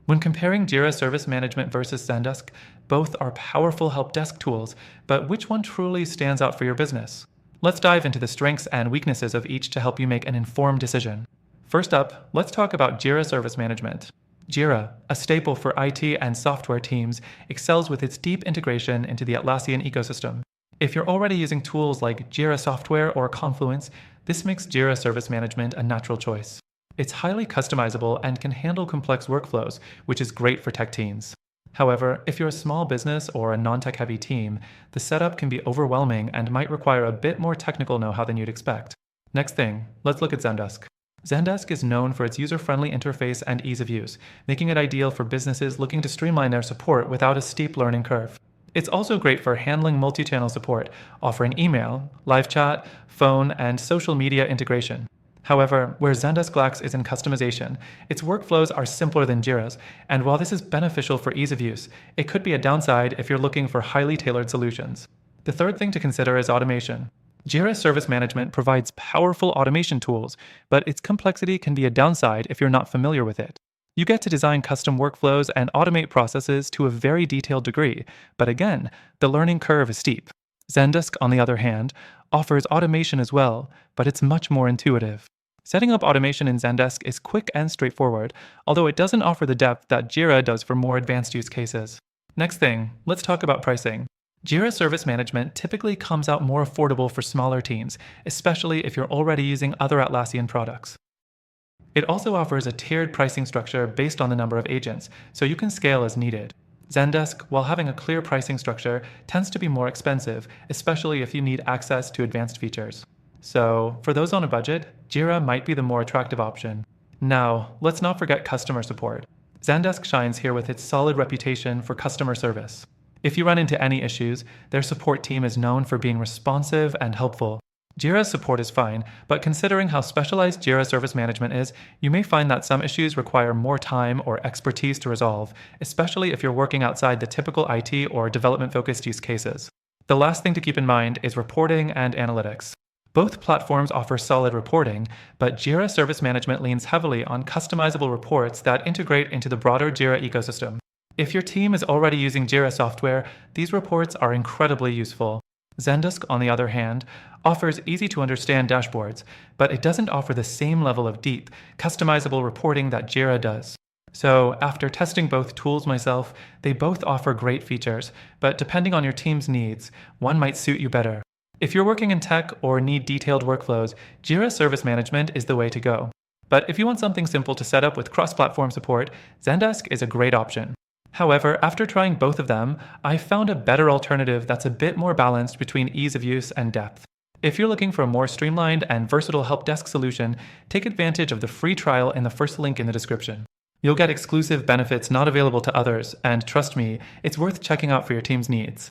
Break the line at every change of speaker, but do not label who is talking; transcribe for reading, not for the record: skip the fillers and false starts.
When comparing Jira Service Management versus Zendesk, both are powerful help desk tools, but which one truly stands out for your business? Let's dive into the strengths and weaknesses of each to help you make an informed decision. First up, let's talk about Jira Service Management. Jira, a staple for IT and software teams, excels with its deep integration into the Atlassian ecosystem. If you're already using tools like Jira Software or Confluence, this makes Jira Service Management a natural choice. It's highly customizable and can handle complex workflows, which is great for tech teams. However, if you're a small business or a non-tech heavy team, the setup can be overwhelming and might require a bit more technical know-how than you'd expect. Next thing, let's look at Zendesk. Zendesk is known for its user-friendly interface and ease of use, making it ideal for businesses looking to streamline their support without a steep learning curve. It's also great for handling multi-channel support, offering email, live chat, phone, and social media integration. However, where Zendesk lacks is in customization. Its workflows are simpler than Jira's, and while this is beneficial for ease of use, it could be a downside if you're looking for highly tailored solutions. The third thing to consider is automation. Jira Service Management provides powerful automation tools, but its complexity can be a downside if you're not familiar with it. You get to design custom workflows and automate processes to a very detailed degree, but again, the learning curve is steep. Zendesk, on the other hand, offers automation as well, but it's much more intuitive. Setting up automation in Zendesk is quick and straightforward, although it doesn't offer the depth that Jira does for more advanced use cases. Next thing, let's talk about pricing. Jira Service Management typically comes out more affordable for smaller teams, especially if you're already using other Atlassian products. It also offers a tiered pricing structure based on the number of agents, so you can scale as needed. Zendesk, while having a clear pricing structure, tends to be more expensive, especially if you need access to advanced features. So, for those on a budget, Jira might be the more attractive option. Now, let's not forget customer support. Zendesk shines here with its solid reputation for customer service. If you run into any issues, their support team is known for being responsive and helpful. Jira's support is fine, but considering how specialized Jira Service Management is, you may find that some issues require more time or expertise to resolve, especially if you're working outside the typical IT or development-focused use cases. The last thing to keep in mind is reporting and analytics. Both platforms offer solid reporting, but Jira Service Management leans heavily on customizable reports that integrate into the broader Jira ecosystem. If your team is already using Jira software, these reports are incredibly useful. Zendesk, on the other hand, offers easy-to-understand dashboards, but it doesn't offer the same level of deep, customizable reporting that Jira does. So, after testing both tools myself, they both offer great features, but depending on your team's needs, one might suit you better. If you're working in tech or need detailed workflows, Jira Service Management is the way to go. But if you want something simple to set up with cross-platform support, Zendesk is a great option. However, after trying both of them, I found a better alternative that's a bit more balanced between ease of use and depth. If you're looking for a more streamlined and versatile help desk solution, take advantage of the free trial in the first link in the description. You'll get exclusive benefits not available to others, and trust me, it's worth checking out for your team's needs.